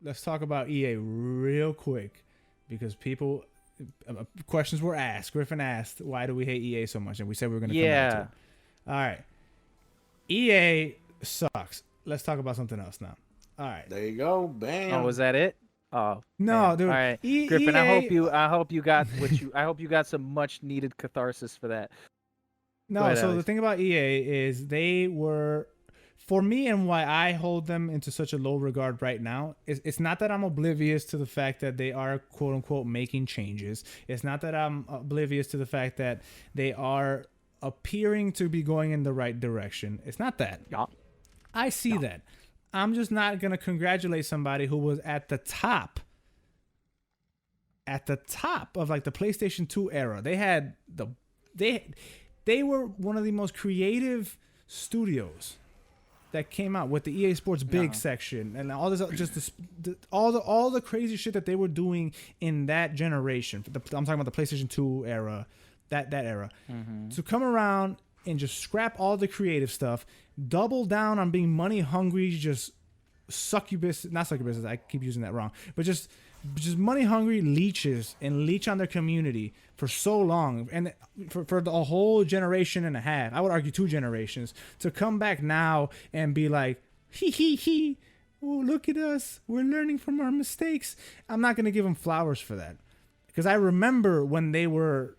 let's talk about EA real quick because people questions were asked. Griffin asked, "Why do we hate EA so much?" And we said we were going to come back to it. All right, EA sucks. Let's talk about something else now. All right. There you go. Bam. Oh, was that it? Oh no, man. dude. All right, Griffin. I hope you got what you. I hope you got some much needed catharsis for that. No, ahead, so Alex. the thing about EA is they were, for me, and why I hold them into such a low regard right now, it's not that I'm oblivious to the fact that they are quote unquote making changes. It's not that I'm oblivious to the fact that they are appearing to be going in the right direction. It's not that. Yeah. I see that. I'm just not going to congratulate somebody who was at the top of like the PlayStation 2 era. They had they were one of the most creative studios that came out with the EA Sports Big section and all this, just all the crazy shit that they were doing in that generation. I'm talking about the PlayStation 2 era, that era. Mm-hmm. To come around and just scrap all the creative stuff, double down on being money hungry, just not succubus. I keep using that wrong, but just money hungry leeches and leech on their community for so long, and for the whole generation and a half, I would argue 2 generations, to come back now and be like, he, oh, look at us, we're learning from our mistakes. I'm not going to give them flowers for that, because I remember when they were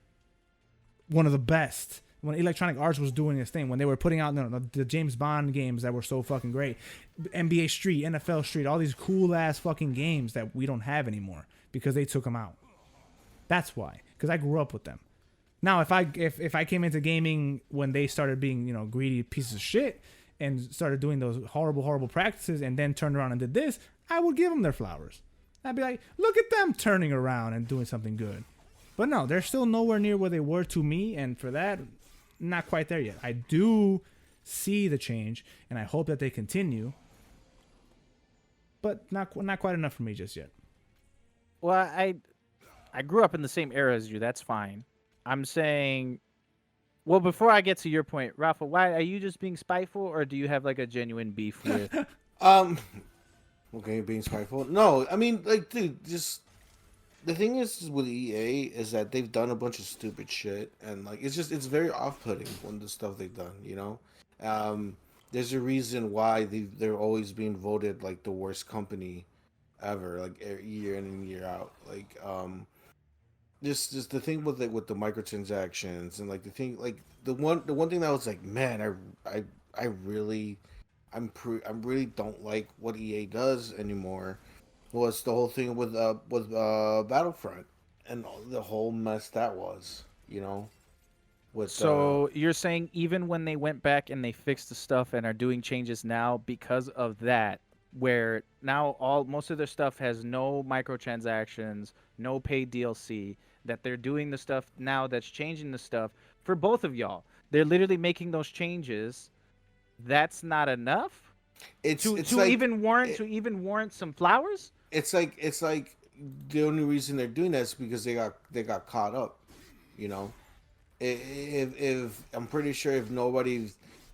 one of the best, when Electronic Arts was doing this thing, when they were putting out the James Bond games that were so fucking great, NBA Street, NFL Street, all these cool ass fucking games that we don't have anymore because they took them out. That's why, because I grew up with them. Now, if I came into gaming when they started being greedy pieces of shit and started doing those horrible practices and then turned around and did this, I would give them their flowers. I'd be like, look at them turning around and doing something good. But no, they're still nowhere near where they were to me, and for that, not quite there yet. I do see the change, and I hope that they continue, but not quite enough for me just yet. Well, I grew up in the same era as you. That's fine. I'm saying, well, before I get to your point, Rafa, why are you just being spiteful, or do you have like a genuine beef with? Okay, being spiteful. No, I mean, like, dude, just the thing is with EA is that they've done a bunch of stupid shit, and like it's very off-putting when the stuff they've done. There's a reason why they're always being voted like the worst company ever, like year in and year out. Like just the thing with the microtransactions, and like the thing, like the one thing that was like, man, I really don't like what EA does anymore, was the whole thing with Battlefront and the whole mess that was, So you're saying even when they went back and they fixed the stuff and are doing changes now because of that, where now most of their stuff has no microtransactions, no paid DLC, that they're doing the stuff now that's changing the stuff for both of y'all. They're literally making those changes. That's not enough to even warrant some flowers. It's like the only reason they're doing that is because they got caught up, If I'm pretty sure if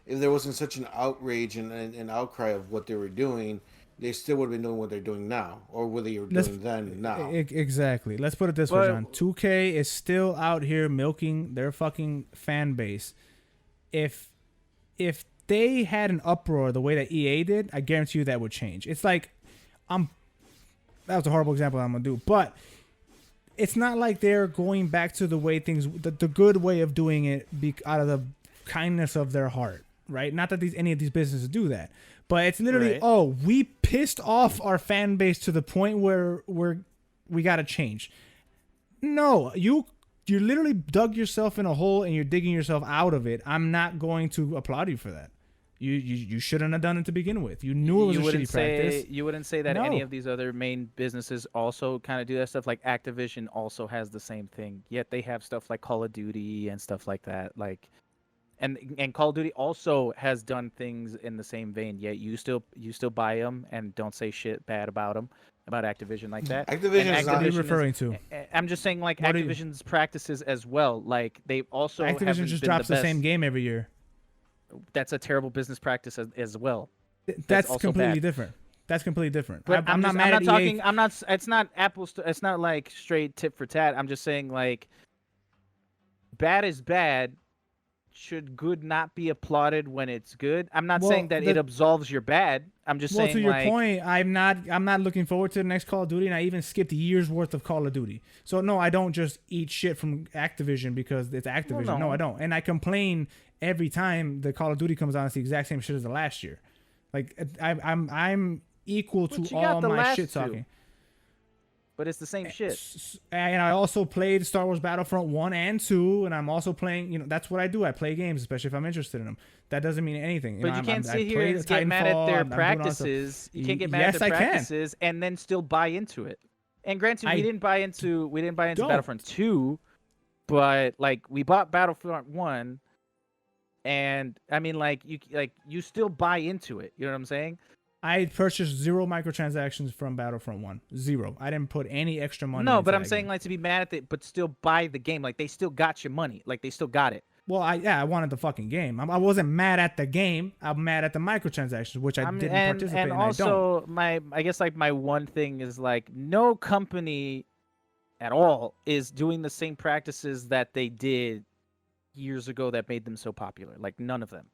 there wasn't such an outrage and an outcry of what they were doing, they still would have been doing what they're doing now, or what they were doing then now. Exactly. Let's put it this way, John. 2K is still out here milking their fucking fan base. If they had an uproar the way that EA did, I guarantee you that would change. It's like, that was a horrible example I'm gonna do, but it's not like they're going back to the way things, the good way of doing it, out of the kindness of their heart, right? Not that any of these businesses do that, but it's literally, oh, we pissed off our fan base to the point where we gotta change. No, you literally dug yourself in a hole and you're digging yourself out of it. I'm not going to applaud you for that. You shouldn't have done it to begin with. You knew it was a shitty practice. You wouldn't say that any of these other main businesses also kind of do that stuff. Like Activision also has the same thing. Yet they have stuff like Call of Duty and stuff like that. Like, and Call of Duty also has done things in the same vein. Yet you still buy them and don't say shit bad about them, about Activision like that. Activision is not. What are you referring to? I'm just saying, like, Activision's practices as well. Like, they also Activision just drops the same game every year. That's a terrible business practice as well. That's completely different. That's completely different. But I'm not mad at talking. EA. I'm not. It's not apples. It's not like straight tit for tat. I'm just saying like, bad is bad. Should good not be applauded when it's good? I'm not saying that it absolves your bad. I'm just saying, to your like, point, I'm not looking forward to the next Call of Duty, and I even skipped years worth of Call of Duty. So no, I don't just eat shit from Activision because it's Activision. Well, no, I don't, and I complain every time the Call of Duty comes out. It's the exact same shit as the last year. Like I'm equal to all my shit talking. But it's the same shit. And I also played Star Wars Battlefront 1 and 2, and I'm also playing, that's what I do. I play games, especially if I'm interested in them. That doesn't mean anything. But you can't sit here and get mad at their practices. You can't get mad at their practices and then still buy into it. And granted, we didn't buy into Battlefront 2, but like we bought Battlefront 1, and I mean like you still buy into it. You know what I'm saying? I purchased 0 microtransactions from Battlefront 1. 0. I didn't put any extra money. No, but I'm saying like to be mad at it, but still buy the game. Like they still got your money. Like they still got it. Well, I wanted the fucking game. I wasn't mad at the game. I'm mad at the microtransactions, which I didn't participate in. And also, I guess like my one thing is like no company at all is doing the same practices that they did years ago that made them so popular. Like none of them.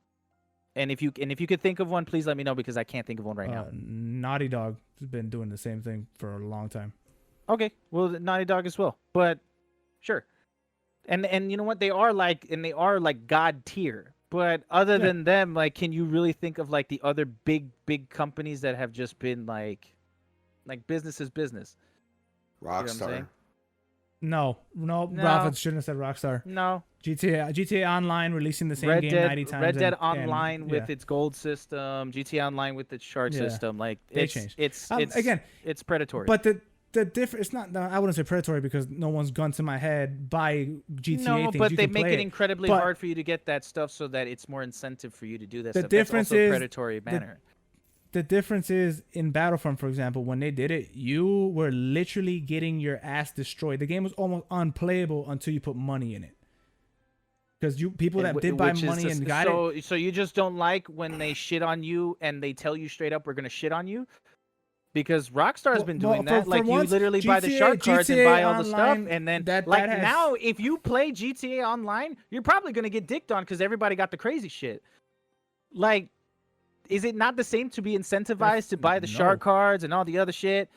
And if you could think of one, please let me know because I can't think of one right now. Naughty Dog has been doing the same thing for a long time. Okay, well, Naughty Dog as well, but sure. And you know what? They are like God tier. But other than them, like, can you really think of like the other big companies that have just been like business is business? Rockstar. You know No, Rafa shouldn't have said Rockstar. No. GTA Online releasing the same game 90 times. Red Dead Online with its gold system, GTA Online with its chart system, like it's changed. It's predatory. But the difference, it's not. I wouldn't say predatory because no one's gun to my head buy GTA. No, things. but you they can make play it incredibly hard for you to get that stuff, so that it's more incentive for you to do that. The stuff. difference That's also is predatory manner. The difference is in Battlefront, for example, when they did it, you were literally getting your ass destroyed. The game was almost unplayable until you put money in it. Because people that did buy money and got it. So you just don't like when they shit on you and they tell you straight up, we're gonna shit on you? Because Rockstar's been doing that. Like you literally buy the shark cards and buy all the stuff, and then now if you play GTA Online, you're probably gonna get dicked on because everybody got the crazy shit. Like, is it not the same to be incentivized to buy the shark cards and all the other shit?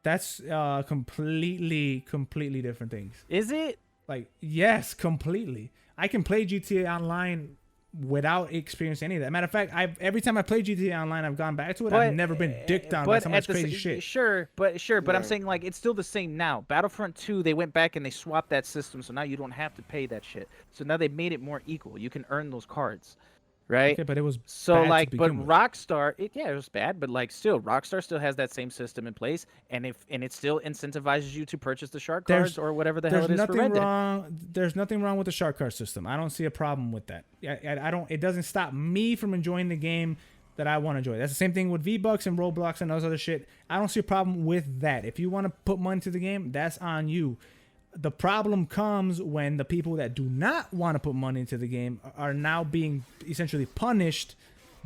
That's completely different things. Is it? Like, yes, completely. I can play GTA Online without experiencing any of that. Matter of fact, every time I play GTA Online, I've gone back to it. I've never been dicked down by some crazy shit. Sure, but I'm saying like it's still the same now. Battlefront 2, they went back and they swapped that system, so now you don't have to pay that shit. So now they made it more equal. You can earn those cards. Right. Okay, but it was so like, but Rockstar, it was bad, but like, still, Rockstar still has that same system in place, and it still incentivizes you to purchase the shark cards or whatever the hell it is for Red Dead. There's nothing wrong with the shark card system. I don't see a problem with that. I don't. It doesn't stop me from enjoying the game that I want to enjoy. That's the same thing with V-Bucks and Roblox and those other shit. I don't see a problem with that. If you want to put money to the game, that's on you. The problem comes when the people that do not want to put money into the game are now being essentially punished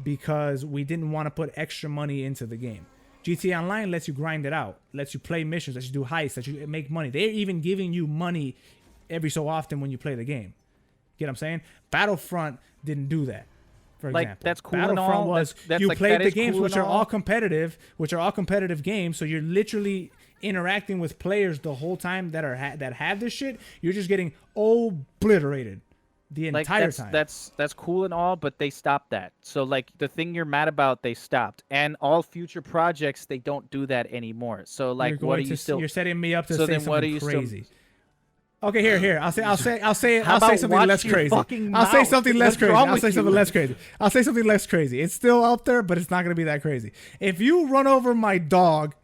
because we didn't want to put extra money into the game. GTA Online lets you grind it out, lets you play missions, lets you do heists, lets you make money. They're even giving you money every so often when you play the game. Get what I'm saying? Battlefront didn't do that. For example, that's cool. Battlefront was you like, played the games, cool which are all competitive, games. So you're literally interacting with players the whole time that have this shit. You're just getting obliterated the entire time. That's cool and all, but they stopped that. So like the thing you're mad about, they stopped, and all future projects they don't do that anymore. So like, you're setting me up to say something crazy. Still... Okay, here. I'll say something less crazy. I'll say something less crazy. It's still up there, but it's not gonna be that crazy. If you run over my dog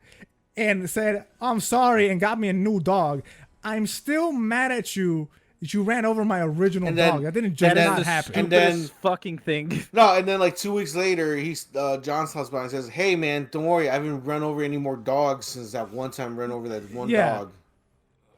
and said, I'm sorry, and got me a new dog, I'm still mad at you that you ran over my original dog. That didn't just not happen. And then fucking thing. No, and then like 2 weeks later, John stops by and says, hey man, don't worry, I haven't run over any more dogs since that one time I ran over that one dog.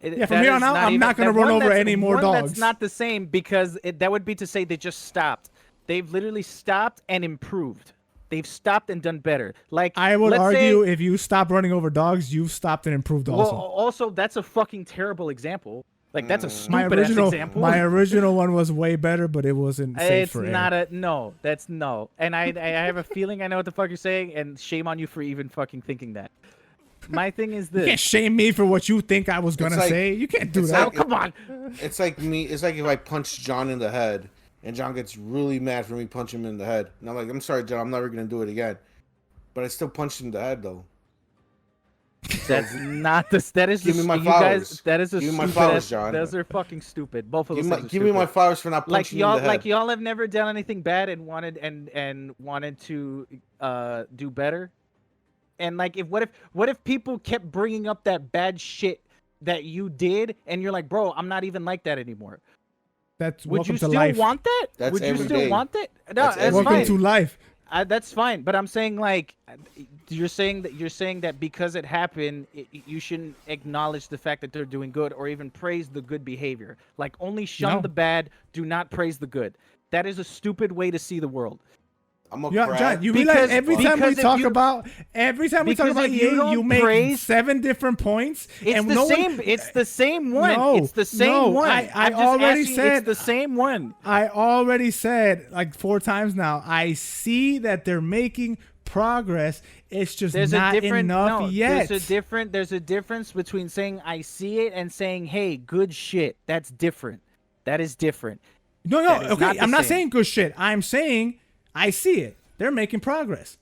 From here on out, I'm not going to run over any more dogs. That's not the same because that would be to say they just stopped. They've literally stopped and improved. They've stopped and done better. Like I would let's argue say, if you stop running over dogs, you've stopped and improved also. well, also that's a fucking terrible example. Like that's a My stupid ass original, example. my original one was way better, but it wasn't safe It's for not air. no. That's no. And I have a feeling I know what the fuck you're saying, and shame on you for even fucking thinking that. My thing is You can't this. shame me for what you think I was gonna like- say. You can't do it's that. Oh, come on. It's like me. It's like if I punch John in the head, and John gets really mad for me punching him in the head, and I'm like, I'm sorry, John, I'm never gonna do it again. But I still punched him in the head though. That's not the. That is Give the, me my you flowers. guys. That is a Give me my stupid flowers, ass- John. Those are fucking stupid. Both of those. things are Give me my stupid. flowers for not Like punching you in the head. y'all have never done anything bad and wanted to do better. And like, what if people kept bringing up that bad shit that you did, and you're like, bro, I'm not even like that anymore. That's Would welcome you to still life. want that? That's Would you every still day. want that? No, That's that's, every Welcome fine. to life. That's fine, but I'm saying like, you're saying that because it happened, you shouldn't acknowledge the fact that they're doing good or even praise the good behavior. Like only shun No. the bad, do not praise the good. That is a stupid way to see the world. I'm a Yeah, crab. John, you Because- realize every time we because if talk you- about because if EA, you don't you make praise- 7 different points. It's and the no same. One, It's the same one. No, It's the same no, one. I I'm just already asking, said it's the same one. I already said like 4 times now. I see that they're making progress. It's just There's not a different enough no, yet. There's a difference between saying I see it and saying, hey, good shit. That's different. That is different. No, That is okay. not the I'm not same. saying good shit. I'm saying I see it. They're making progress.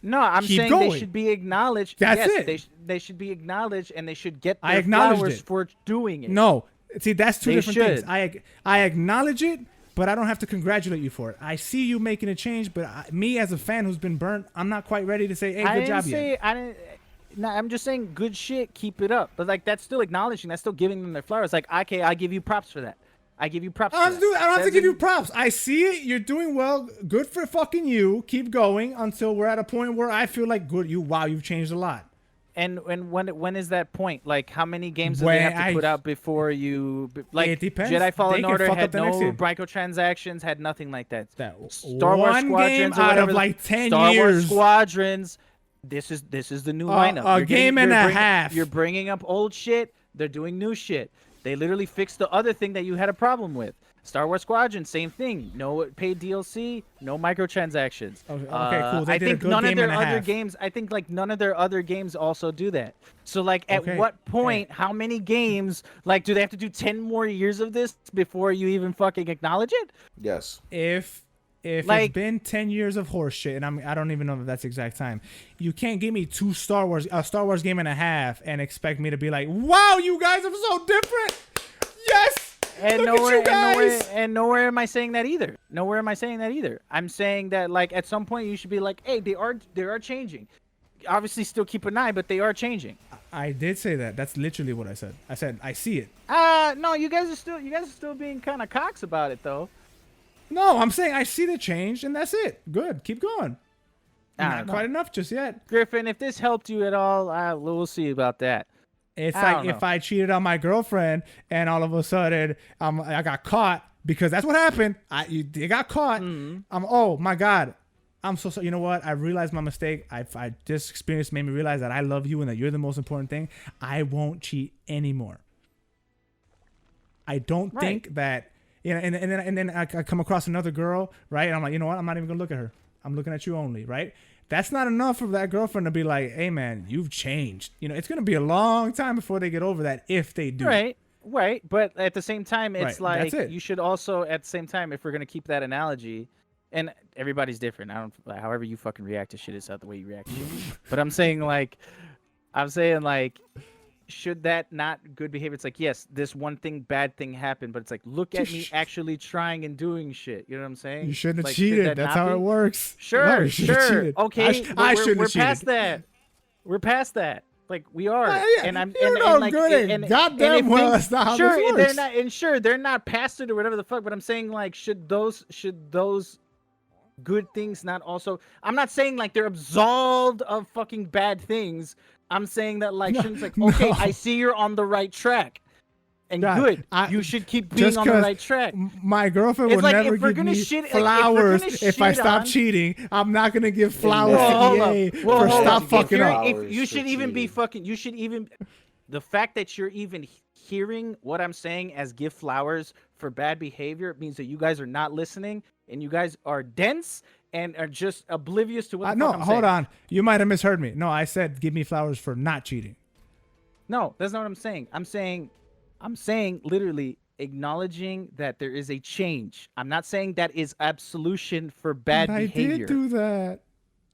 No, I'm Keep saying going. they should be acknowledged. That's yes, it. They should be acknowledged, and they should get I their acknowledged flowers it. for doing it. No, see, that's 2 They different things. should. I acknowledge it, but I don't have to congratulate you for it. I see you making a change, but me as a fan who's been burnt, I'm not quite ready to say, "Hey, I good didn't job, say yet." I didn't. No, I'm just saying good shit. Keep it up. But like that's still acknowledging. That's still giving them their flowers. Like okay, I give you props for that. I give you props. I don't have to, I don't have to give you Doesn't- props. I see it. You're doing well. Good for fucking you. Keep going until we're at a point where I feel like good. You've changed a lot. And when is that point? Like how many games do When they have to I- put out before you like It depends. Jedi They Fallen can Order fuck had up the no next year. microtransactions, had nothing like that. That Star Wars one Squadrons game or out whatever of the- like 10 Star Wars years. Squadrons. This is the new lineup. A You're game and a half. You're bringing up old shit. They're doing new shit. They literally fixed the other thing that you had a problem with. Star Wars Squadron, same thing. No paid DLC, no microtransactions. Okay, cool. They I did a think good none of game their and a other half. games. I think like none of their other games also do that. So like, at Okay, what point? How many games? Like, do they have to do 10 more years of this before you even fucking acknowledge it? Yes. If Like- it's been 10 years of horse shit, and I don't even know if that's the exact time, you can't give me a Star Wars game and a half and expect me to be like, wow, you guys are so different. Yes. And Look nowhere, at you guys. and nowhere am I saying that either. Nowhere am I saying that either. I'm saying that like at some point you should be like, hey, they are changing. Obviously, still keep an eye, but they are changing. I did say that. That's literally what I said. I said I see it. No, you guys are still being kind of cocks about it though. No, I'm saying I see the change, and that's it. Good. Keep going. I Not don't know. quite enough just yet. Griffin, if this helped you at all, we'll see about that. It's I like don't if know. I cheated on my girlfriend and all of a sudden I got caught because that's what happened. They got caught. Oh my God. I'm so sorry. You know what? I realized my mistake. This experience made me realize that I love you and that you're the most important thing. I won't cheat anymore. I don't Right. think that, you know, and then I come across another girl, right? And I'm like, you know what? I'm not even gonna look at her. I'm looking at you only, right? That's not enough for that girlfriend to be like, hey man, you've changed. You know, it's gonna be a long time before they get over that if they do. Right. But at the same time, it's Right, like that's it. you should also, at the same time, if we're gonna keep that analogy, and everybody's different. However you fucking react to shit is not the way you react to shit. But I'm saying like, should that not good behavior? It's like, yes, this one thing, bad thing happened, but it's like, look at me actually trying and doing shit. You know what I'm saying? You shouldn't have Like, should cheated. that That's not how be? it works. No, Sure, you shouldn't have sure. cheated. Okay, I we're shouldn't have past cheated. that. We're past that. Like we are, Yeah, and I'm you and, know and like good and goddamn if well things- that's not how sure, this they're works. not, and sure they're not past it or whatever the fuck. But I'm saying like, should those good things not also? I'm not saying like they're absolved of fucking bad things. I'm saying that like, No, shouldn't like, okay, no. I see you're on the right track. and God, good. You should keep being just on the 'cause right track. My girlfriend It's would like, never if we're give gonna me shit- like, flowers if we're gonna if I shit stop on- cheating. I'm not gonna give flowers Well, hold to up. EA Well, for hold stop up. If fucking you're- up. if you For should even be cheating. fucking. You should even. The fact that you're even hearing what I'm saying as give flowers for bad behavior means that you guys are not listening and you guys are dense and are just oblivious to what the No, fuck I'm hold saying. on. You might have misheard me. No, I said give me flowers for not cheating. No, that's not what I'm saying. I'm saying literally acknowledging that there is a change. I'm not saying that is absolution for bad But behavior. I did do that.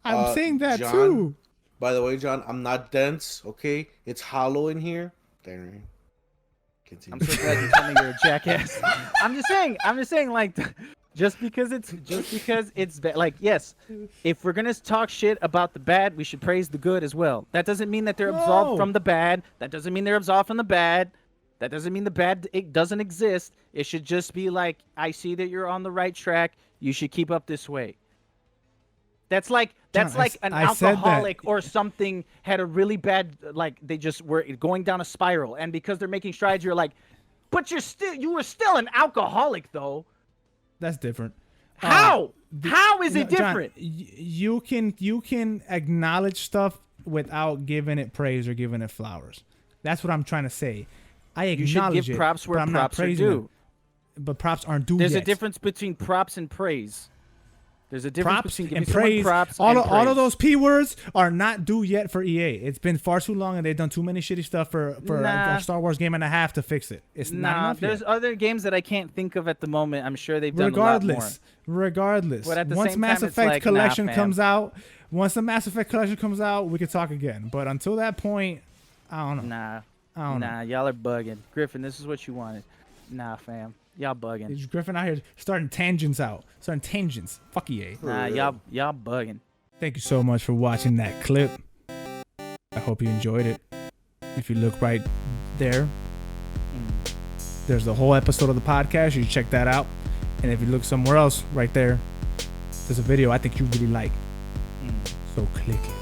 I'm saying that John, too. By the way, John, I'm not dense. Okay, it's hollow in here. Darn. Continue. I'm so glad you told me you're a jackass. I'm just saying, like, just because it's bad. Like, yes, if we're gonna talk shit about the bad, we should praise the good as well. That doesn't mean that they're absolved No. from the bad. That doesn't mean they're absolved from the bad. That doesn't mean the bad it doesn't exist. It should just be like, I see that you're on the right track. You should keep up this way. That's like John, an I said that. alcoholic or something had a really bad, like, they just were going down a spiral, and because they're making strides, you're like, but you were still an alcoholic though. That's different. How? How is it No, John, different? you can acknowledge stuff without giving it praise or giving it flowers. That's what I'm trying to say. I You should acknowledge give it, props where but I'm not props are praising due. it. But props aren't due There's yet. a difference between props and praise. There's a difference Props between and giving someone praise. props All and of praise. those P words are not due yet for EA. It's been far too long, and they've done too many shitty stuff for Nah. a Star Wars game and a half to fix it. It's not Nah, enough there's yet. other games that I can't think of at the moment. I'm sure they've done a lot more. Regardless. But at the Once same Mass time, it's Effect like, nah, Collection fam. comes out, once the Mass Effect Collection comes out, we can talk again. But until that point, I don't know. Nah, I don't know. nah, y'all are bugging. Griffin, this is what you wanted. Nah, fam, y'all bugging. Is Griffin out here starting tangents out? Starting tangents. Fuck EA. Nah, y'all bugging. Thank you so much for watching that clip. I hope you enjoyed it. If you look right there, there's the whole episode of the podcast. You check that out. And if you look somewhere else, right there, there's a video I think you really like. So click it.